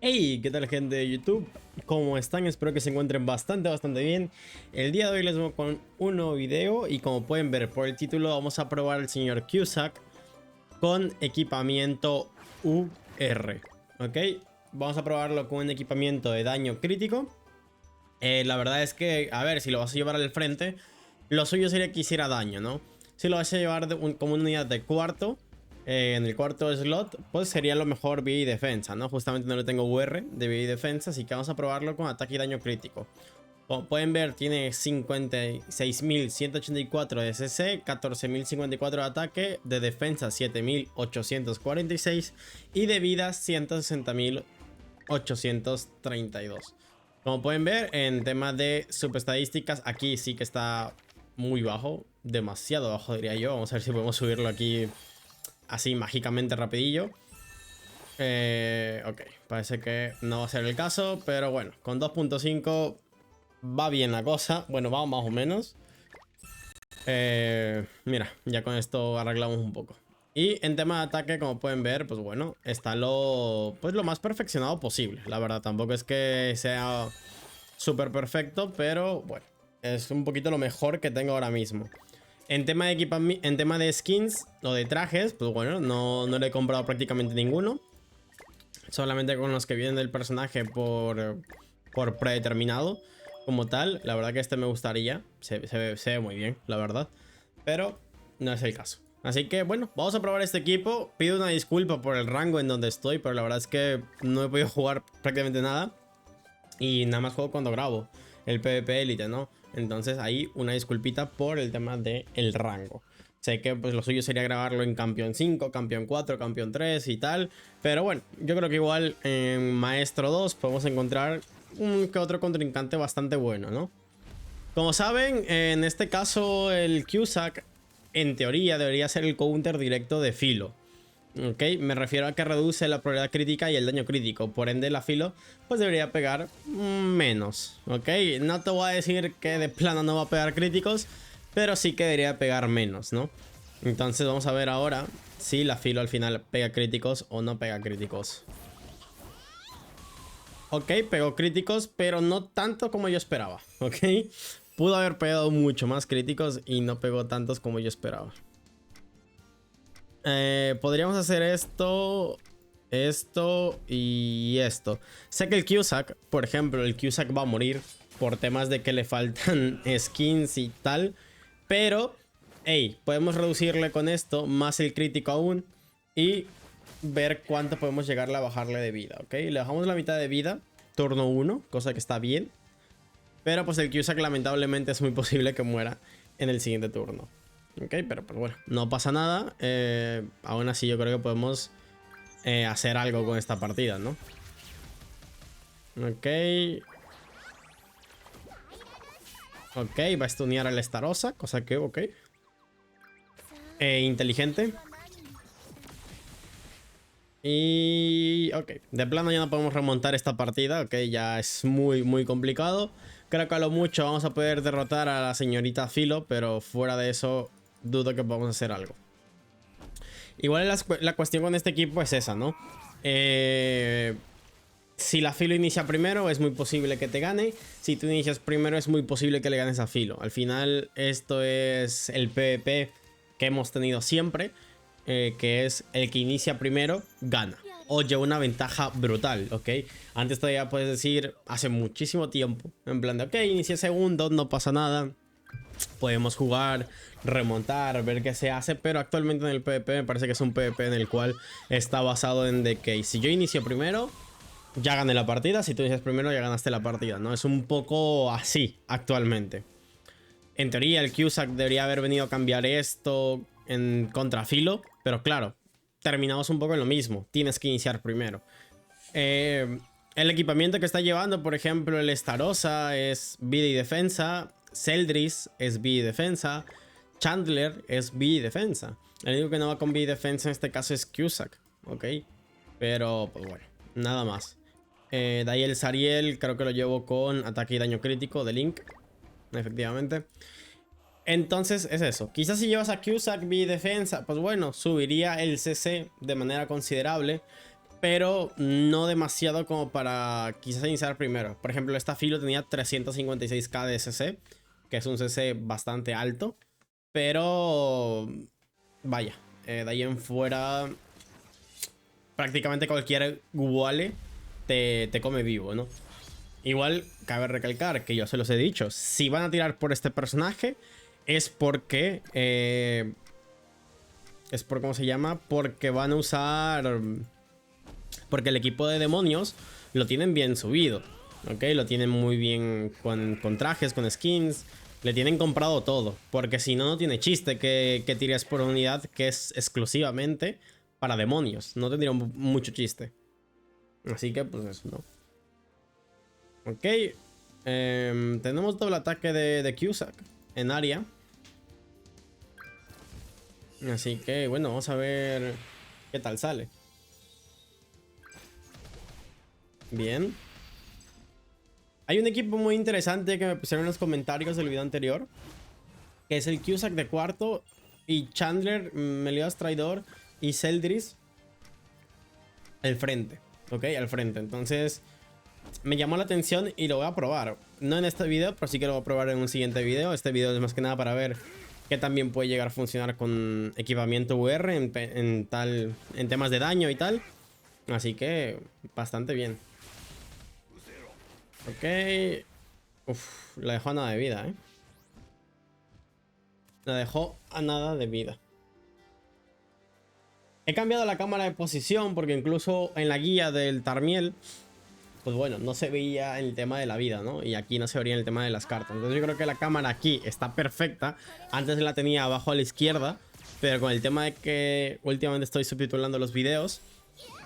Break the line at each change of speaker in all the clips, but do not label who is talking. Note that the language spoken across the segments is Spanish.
Hey, ¿qué tal gente de YouTube? ¿Cómo están? Espero que se encuentren bastante bien. El día de hoy les vengo con un nuevo video y como pueden ver por el título vamos a probar al señor Cusack con equipamiento UR. ¿Ok? Vamos a probarlo con un equipamiento de daño crítico. La verdad es que, a ver, si lo vas a llevar al frente, lo suyo sería que hiciera daño, ¿no? Si lo vas a llevar como una unidad de cuarto, en el cuarto slot, pues sería lo mejor vida y defensa, ¿no? Justamente no le tengo UR de vida y defensa, así que vamos a probarlo con ataque y daño crítico. Como pueden ver, tiene 56.184 de CC, 14.054 de ataque, de defensa 7.846 y de vida 160.832. Como pueden ver, en temas de subestadísticas, aquí sí que está muy bajo, demasiado bajo diría yo. Vamos a ver si podemos subirlo aquí así mágicamente rapidillo. Ok, parece que no va a ser el caso, pero bueno, con 2.5 va bien la cosa. Bueno, va más o menos. Mira, ya con esto arreglamos un poco. Y en tema de ataque, como pueden ver, pues bueno, está lo más perfeccionado posible. La verdad, tampoco es que sea súper perfecto, pero bueno, es un poquito lo mejor que tengo ahora mismo. En tema de en tema de skins o de trajes, pues bueno, no le he comprado prácticamente ninguno. Solamente con los que vienen del personaje por predeterminado como tal. La verdad que este me gustaría. Se ve muy bien, la verdad. Pero no es el caso. Así que bueno, vamos a probar este equipo. Pido una disculpa por el rango en donde estoy, pero la verdad es que no he podido jugar prácticamente nada. Y nada más juego cuando grabo el PvP Elite, ¿no? Entonces ahí una disculpita por el tema del rango. Sé que pues lo suyo sería grabarlo en campeón 5, campeón 4, campeón 3 y tal. Pero bueno, yo creo que igual en Maestro 2 podemos encontrar un que otro contrincante bastante bueno, ¿no? Como saben, en este caso el Cusack en teoría debería ser el counter directo de Filo. Ok, me refiero a que reduce la probabilidad crítica y el daño crítico. Por ende, la Filo pues debería pegar menos. Ok, no te voy a decir que de plano no va a pegar críticos, pero sí que debería pegar menos, ¿no? Entonces vamos a ver ahora si la Filo al final pega críticos o no pega críticos. Ok, pegó críticos, pero no tanto como yo esperaba. Ok, pudo haber pegado mucho más críticos y no pegó tantos como yo esperaba. Podríamos hacer esto y esto. Sé que el Cusack, por ejemplo, el Cusack va a morir por temas de que le faltan skins y tal. Pero, hey, podemos reducirle con esto más el crítico aún y ver cuánto podemos llegarle a bajarle de vida, ¿ok? Le bajamos la mitad de vida, turno 1, cosa que está bien. Pero pues el Cusack lamentablemente es muy posible que muera en el siguiente turno. Ok, pero pues bueno, no pasa nada. Aún así yo creo que podemos hacer algo con esta partida, ¿no? Ok. Ok, va a stunear al Starossa, cosa que, ok. Inteligente. Y... ok, de plano ya no podemos remontar esta partida, ok, ya es muy complicado. Creo que a lo mucho vamos a poder derrotar a la señorita Filo, pero fuera de eso dudo que podamos hacer algo. Igual la cuestión con este equipo es esa, ¿no? Si la Filo inicia primero, es muy posible que te gane. Si tú inicias primero, es muy posible que le ganes a Filo. Al final, esto es el PvP que hemos tenido siempre. Que es el que inicia primero, gana. O lleva una ventaja brutal, ¿ok? Antes todavía puedes decir, hace muchísimo tiempo, en plan de, ok, inicié segundo, no pasa nada. Podemos jugar, remontar, ver qué se hace, pero actualmente en el PvP me parece que es un PvP en el cual está basado en de que si yo inicio primero, ya gané la partida, si tú inicias primero ya ganaste la partida, ¿no? Es un poco así actualmente. En teoría el Cusack debería haber venido a cambiar esto en contra Filo, pero claro, terminamos un poco en lo mismo, tienes que iniciar primero. El equipamiento que está llevando, por ejemplo, el Starossa es vida y defensa, Zeldris es vida y defensa, Chandler es vida y defensa. El único que no va con vida y defensa en este caso es Cusack, ¿ok? Pero, pues bueno, nada más. De ahí el Zariel creo que lo llevo con ataque y daño crítico de Link, efectivamente. Entonces es eso. Quizás si llevas a Cusack vida y defensa, pues bueno, subiría el CC de manera considerable. pero no demasiado como para quizás iniciar primero. Por ejemplo, esta filo tenía 356k de CC, que es un CC bastante alto, pero vaya, de ahí en fuera prácticamente cualquier Wale te come vivo, ¿no? Igual cabe recalcar que yo se los he dicho, si van a tirar por este personaje es porque es por, ¿cómo se llama? Porque van a usar, porque el equipo de demonios lo tienen bien subido, ¿ok? Lo tienen muy bien con trajes, con skins, le tienen comprado todo, porque si no, no tiene chiste que tires por unidad que es exclusivamente para demonios, no tendría mucho chiste. Así que pues eso, ¿no? Ok, tenemos doble ataque de Cusack en área. Así que bueno, vamos a ver qué tal sale. Bien. Hay un equipo muy interesante que me pusieron en los comentarios del video anterior, que es el Cusack de cuarto y Chandler, Meliodas Traidor y Zeldris al frente. Ok, al frente. Entonces me llamó la atención y lo voy a probar. No en este video, pero sí que lo voy a probar en un siguiente video. Este video es más que nada para ver que también puede llegar a funcionar con equipamiento VR en temas de daño y tal. Así que bastante bien. Ok. Uf, la dejó a nada de vida, ¿eh? La dejó a nada de vida. He cambiado la cámara de posición porque incluso en la guía del Tarmiel, pues bueno, no se veía el tema de la vida, ¿no? Y aquí no se vería el tema de las cartas. Entonces yo creo que la cámara aquí está perfecta. Antes la tenía abajo a la izquierda, pero con el tema de que últimamente estoy subtitulando los videos,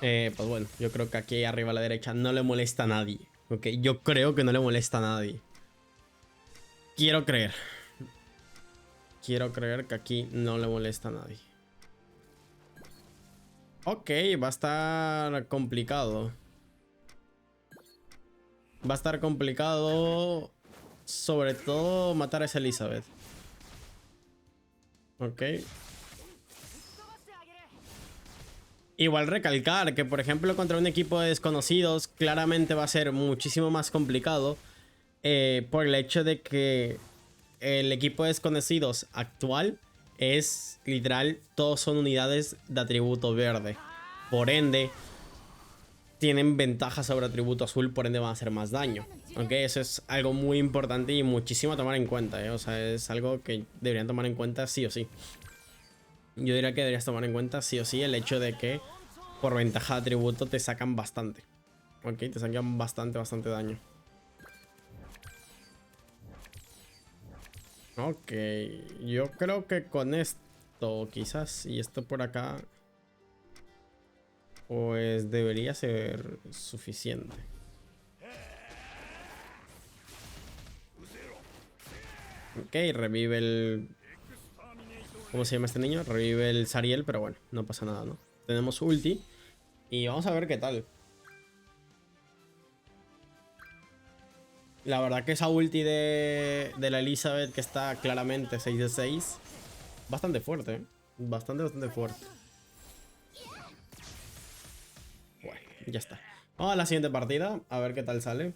pues bueno, yo creo que aquí arriba a la derecha no le molesta a nadie. Ok, yo creo que no le molesta a nadie. Quiero creer. Quiero creer que aquí no le molesta a nadie. Ok, va a estar complicado. Va a estar complicado, sobre todo matar a esa Elizabeth. Ok. Igual recalcar que, por ejemplo, contra un equipo de desconocidos, claramente va a ser muchísimo más complicado por el hecho de que el equipo de desconocidos actual es literal, todos son unidades de atributo verde. Por ende, tienen ventaja sobre atributo azul, por ende van a hacer más daño. Ok, eso es algo muy importante y muchísimo a tomar en cuenta, ¿eh? O sea, es algo que deberían tomar en cuenta sí o sí. Yo diría que deberías tomar en cuenta sí o sí el hecho de que por ventaja de atributo te sacan bastante. Ok, te sacan bastante daño. Ok, yo creo que con esto quizás, y esto por acá, pues debería ser suficiente. Ok, revive el... ¿Cómo se llama este niño? Revive el Zariel, pero bueno, no pasa nada, ¿no? Tenemos ulti y vamos a ver qué tal. La verdad que esa ulti de la Elizabeth, que está claramente 6 de 6, bastante fuerte, ¿eh? Bastante fuerte. Bueno, ya está. Vamos a la siguiente partida, a ver qué tal sale.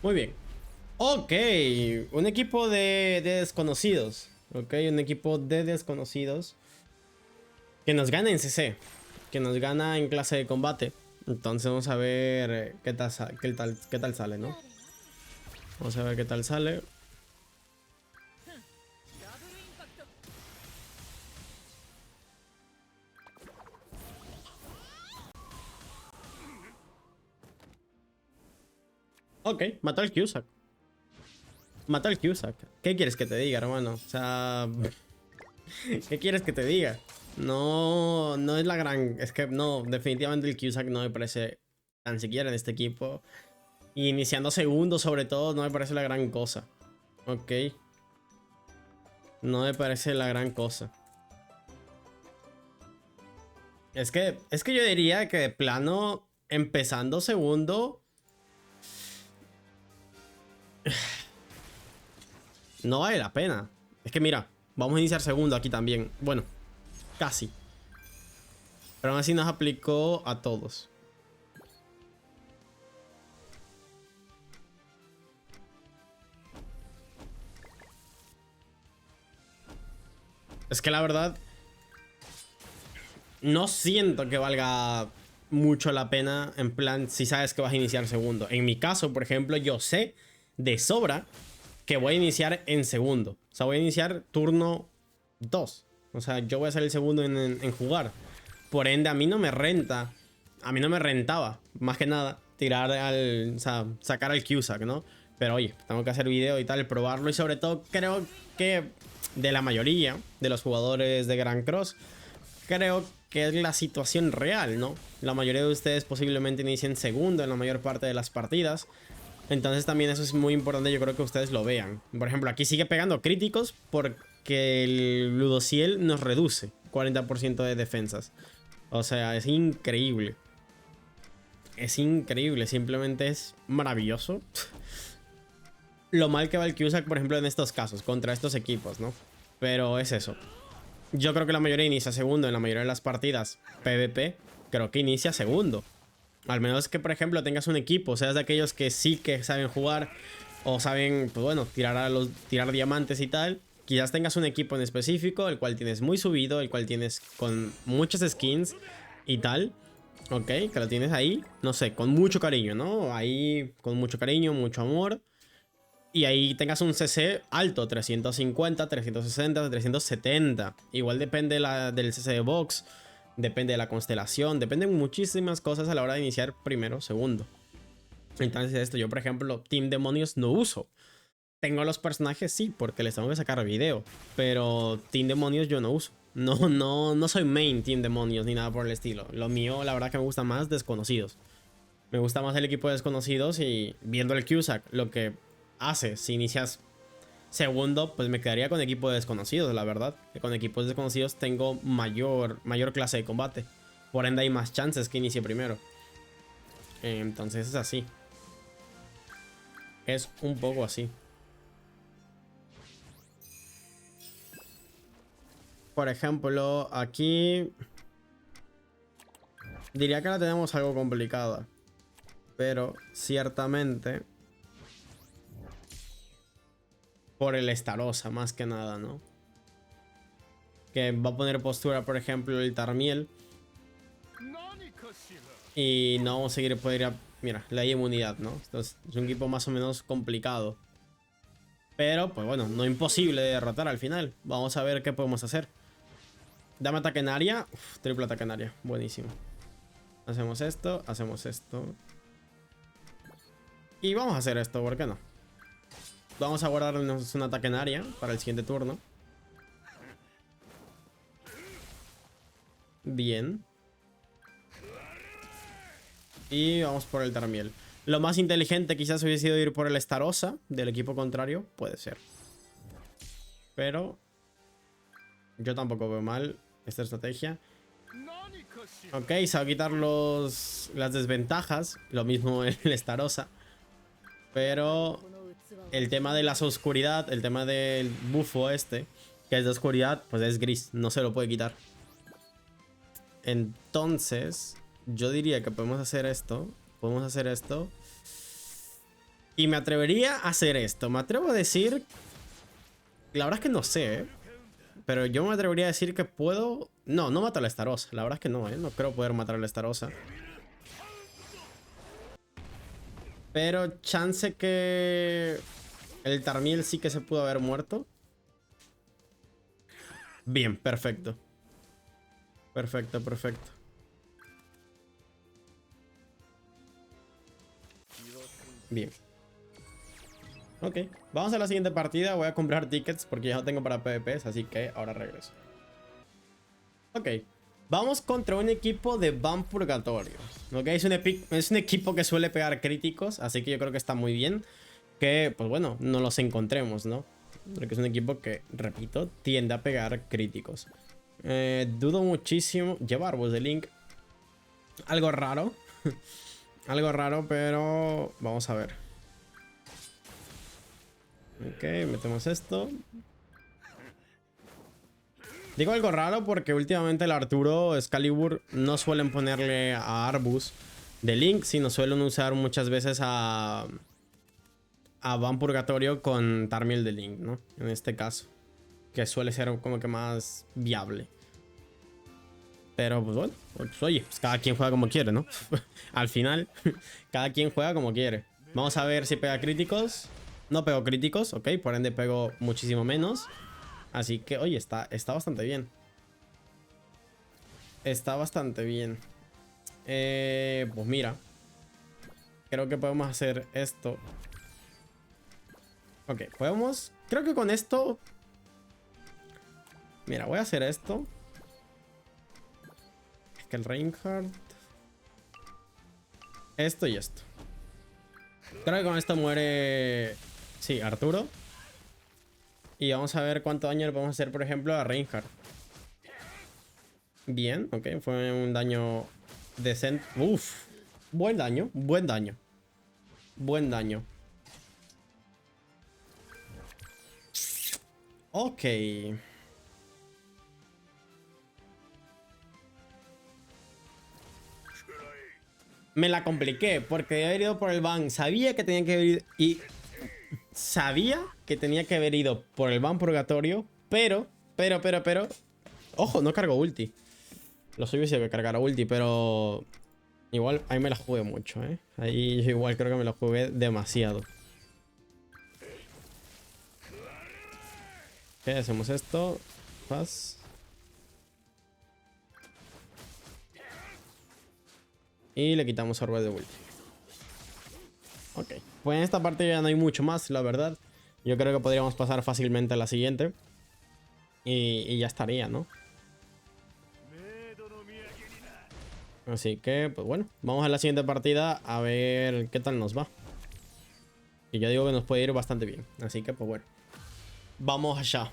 Muy bien. Ok, un equipo de desconocidos. Ok, un equipo de desconocidos que nos gana en CC, que nos gana en clase de combate. Entonces vamos a ver qué tal sale, ¿no? Vamos a ver qué tal sale. Ok, mató al Cusack. Mató al Cusack. ¿Qué quieres que te diga, hermano? O sea... ¿Qué quieres que te diga? No, no es la gran... Es que no, definitivamente el Cusack no me parece tan siquiera en este equipo. Y iniciando segundo, sobre todo, no me parece la gran cosa. Ok. No me parece la gran cosa. Es que yo diría que de plano, empezando segundo... No vale la pena. Es que mira, vamos a iniciar segundo aquí también. Bueno, casi. Pero aún así nos aplicó a todos. Es que la verdad, no siento que valga mucho la pena, en plan, si sabes que vas a iniciar segundo. En mi caso, por ejemplo, yo sé de sobra que voy a iniciar en segundo. O sea, voy a iniciar turno 2. O sea, yo voy a ser el segundo en jugar. Por ende, a mí no me renta. A mí no me rentaba, más que nada, tirar al... O sea, sacar al Cusack, ¿no? Pero oye, tengo que hacer video y tal, probarlo. Y sobre todo, creo que de la mayoría de los jugadores de Grand Cross, creo que es la situación real, ¿no? La mayoría de ustedes posiblemente inicien segundo en la mayor parte de las partidas. Entonces también eso es muy importante, yo creo que ustedes lo vean. Por ejemplo, aquí sigue pegando críticos porque el Ludociel nos reduce 40% de defensas. O sea, es increíble. Es increíble, simplemente es maravilloso. Lo mal que va el Cusack, por ejemplo, en estos casos, contra estos equipos, ¿no? Pero es eso. Yo creo que la mayoría inicia segundo en la mayoría de las partidas PvP. Creo que inicia segundo. Al menos que, por ejemplo, tengas un equipo, seas de aquellos que sí que saben jugar o saben, pues bueno, tirar diamantes y tal. Quizás tengas un equipo en específico, el cual tienes muy subido, el cual tienes con muchas skins y tal. Ok, que lo tienes ahí, no sé, con mucho cariño, ¿no? Ahí con mucho cariño, mucho amor. Y ahí tengas un CC alto, 350, 360, 370. Igual depende del CC de box, depende de la constelación, dependen muchísimas cosas a la hora de iniciar primero, segundo. Entonces esto, yo por ejemplo, Team Demonios no uso. Tengo los personajes, sí, porque les tengo que sacar video. Pero Team Demonios yo no uso. No soy main Team Demonios ni nada por el estilo. Lo mío, la verdad que me gusta más Desconocidos. Me gusta más el equipo de Desconocidos y viendo el Cusack, lo que hace si inicias segundo, pues me quedaría con equipo de Desconocidos, la verdad. Que con equipos desconocidos tengo mayor clase de combate. Por ende hay más chances que inicie primero. Entonces es así. Es un poco así. Por ejemplo, aquí diría que la tenemos algo complicada. Pero ciertamente por el Estarossa más que nada, ¿no? Que va a poner postura, por ejemplo, el Tarmiel. Y no vamos a seguir poder... Mira, la inmunidad, ¿no? Entonces es un equipo más o menos complicado. Pero, pues bueno, no imposible de derrotar al final. Vamos a ver qué podemos hacer. Dame ataque en área. Uf, triple ataque en área. Buenísimo. Hacemos esto, hacemos esto. Y vamos a hacer esto, ¿por qué no? Vamos a guardarnos un ataque en área para el siguiente turno. Bien. Y vamos por el Tarmiel. Lo más inteligente quizás hubiese sido ir por el Estarossa del equipo contrario. Puede ser. Pero yo tampoco veo mal esta estrategia. Ok, se va a quitar las desventajas. Lo mismo el Estarossa. Pero el tema de la oscuridad, el tema del bufo este, que es de oscuridad, pues es gris. No se lo puede quitar. Entonces, yo diría que podemos hacer esto. Podemos hacer esto. Y me atrevería a hacer esto. Me atrevo a decir... La verdad es que no sé, ¿eh? Pero yo me atrevería a decir que puedo... No mato a la Estarossa. La verdad es que no, ¿eh? No creo poder matar a la Estarossa. Pero chance que... El Tarmiel sí que se pudo haber muerto. Bien, perfecto. Perfecto, perfecto. Bien. Ok, vamos a la siguiente partida. Voy a comprar tickets porque ya no tengo para PvPs, así que ahora regreso. Ok, vamos contra un equipo de Ban Purgatorio. Ok, es un equipo que suele pegar críticos, así que yo creo que está muy bien que, pues bueno, no los encontremos, ¿no? Porque es un equipo que, repito, tiende a pegar críticos. Dudo muchísimo. Lleva Arbos de Link. Algo raro. Algo raro, pero vamos a ver. Ok, metemos esto. Digo algo raro porque últimamente el Arturo Excalibur no suelen ponerle a Arbus de Link, sino suelen usar muchas veces a Van Purgatorio con Tarmiel de Link, ¿no? En este caso, que suele ser como que más viable. Pero pues bueno, pues oye, pues cada quien juega como quiere, ¿no? Al final, cada quien juega como quiere. Vamos a ver si pega críticos. No pego críticos, ok, por ende pego muchísimo menos. Así que, oye, está bastante bien. Está bastante bien. Pues mira, creo que podemos hacer esto. Ok, podemos... Creo que con esto... Mira, voy a hacer esto. Es que el Reinhardt... Esto y esto. Creo que con esto muere... Sí, Arturo. Y vamos a ver cuánto daño le podemos hacer, por ejemplo, a Reinhardt. Bien, ok. Fue un daño decente. Uf. Buen daño, buen daño. Buen daño. Ok. Me la compliqué porque había ido por el ban. Sabía que tenía que haber ido... Y sabía que tenía que haber ido por el ban purgatorio. Pero... Ojo, no cargo ulti. Lo suyo sí que cargar ulti, pero... Igual ahí me la jugué mucho, ¿eh? Ahí yo igual creo que me la jugué demasiado. Ok, hacemos esto. Paz. Y le quitamos orbe de ulti. Ok. Pues en esta parte ya no hay mucho más, la verdad. Yo creo que podríamos pasar fácilmente a la siguiente. Y ya estaría, ¿no? Así que, pues bueno, vamos a la siguiente partida a ver qué tal nos va. Y yo digo que nos puede ir bastante bien. Así que, pues bueno. Vamos allá.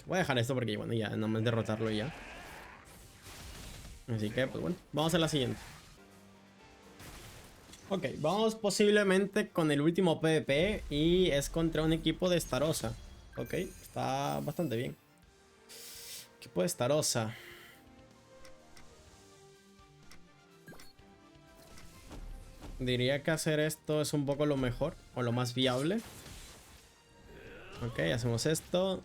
Voy a dejar esto porque, bueno, ya no más derrotarlo y ya. Así que, pues bueno, vamos a la siguiente. Ok, vamos posiblemente con el último PvP y es contra un equipo de Starossa. Ok, está bastante bien. Equipo de Starossa. Diría que hacer esto es un poco lo mejor o lo más viable. Ok, hacemos esto.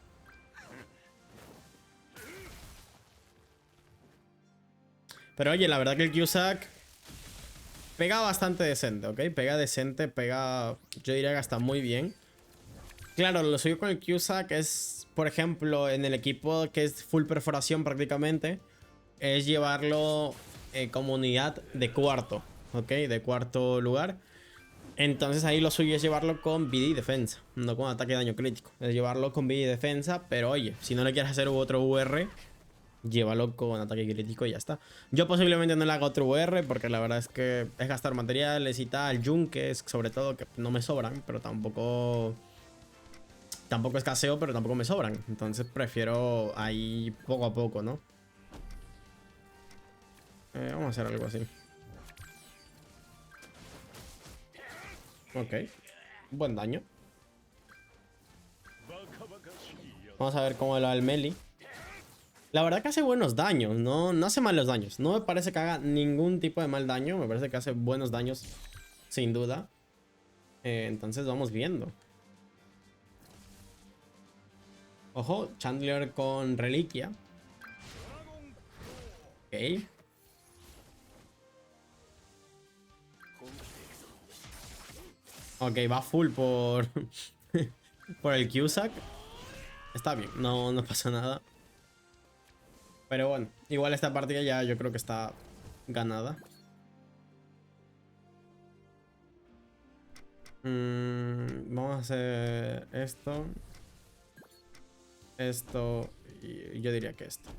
Pero oye, la verdad que el Cusack pega bastante decente, ¿ok? Pega decente, pega... Yo diría que está muy bien. Claro, lo suyo con el Cusack es, por ejemplo, en el equipo que es full perforación prácticamente, es llevarlo como unidad de cuarto, ¿ok? De cuarto lugar. Entonces ahí lo suyo es llevarlo con vida y defensa, no con ataque y daño crítico. Es llevarlo con vida y defensa, pero oye, si no le quieres hacer otro UR, llévalo con ataque crítico y ya está. Yo posiblemente no le haga otro UR porque la verdad es que es gastar materiales y tal, yunques, sobre todo, que no me sobran, pero tampoco escaseo, pero tampoco me sobran. Entonces prefiero ahí poco a poco, ¿no? Vamos a hacer algo así. Ok. Buen daño. Vamos a ver cómo le va el melee. La verdad que hace buenos daños, no hace malos daños. No me parece que haga ningún tipo de mal daño. Me parece que hace buenos daños, sin duda. Entonces vamos viendo. Ojo, Chandler con reliquia. Ok. Ok, va full por... por el Cusack. Está bien, no pasa nada. Pero bueno, igual esta partida ya yo creo que está ganada. Vamos a hacer esto. Esto. Y yo diría que esto.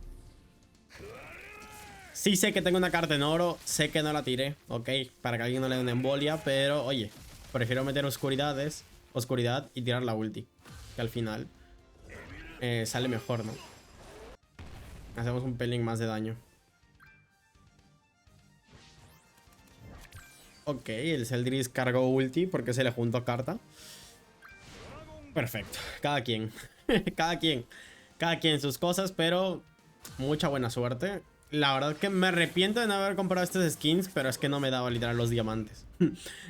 Sí sé que tengo una carta en oro. Sé que no la tiré, ok. Para que alguien no le dé una embolia. Pero oye, prefiero meter oscuridad y tirar la ulti. Que al final sale mejor, ¿no? Hacemos un pelín más de daño. Ok, el Zeldris cargó ulti porque se le juntó carta. Perfecto. Cada quien. Cada quien. Cada quien sus cosas, pero mucha buena suerte. La verdad que me arrepiento de no haber comprado estos skins, pero es que no me daban literal los diamantes.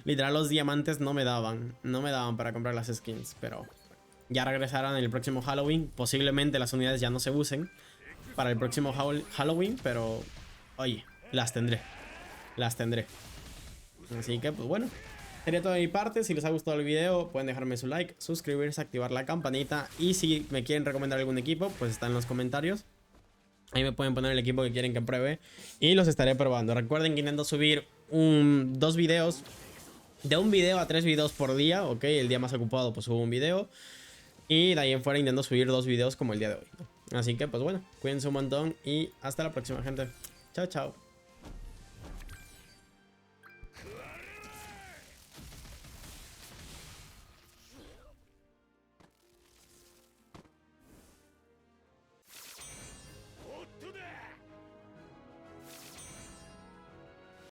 Literal los diamantes no me daban. No me daban para comprar las skins, pero ya regresarán en el próximo Halloween. Posiblemente las unidades ya no se usen para el próximo Halloween, pero oye, las tendré. Las tendré. Así que pues bueno. Sería todo de mi parte. Si les ha gustado el video, pueden dejarme su like, suscribirse, activar la campanita. Y si me quieren recomendar algún equipo, pues está en los comentarios. Ahí me pueden poner el equipo que quieren que pruebe y los estaré probando. Recuerden que intento subir dos videos, de un video a 3 videos por día, ok. El día más ocupado pues subo un video. Y de ahí en fuera intento subir 2 videos como el día de hoy, ¿no? Así que pues bueno, cuídense un montón y hasta la próxima, gente. Chao, chao.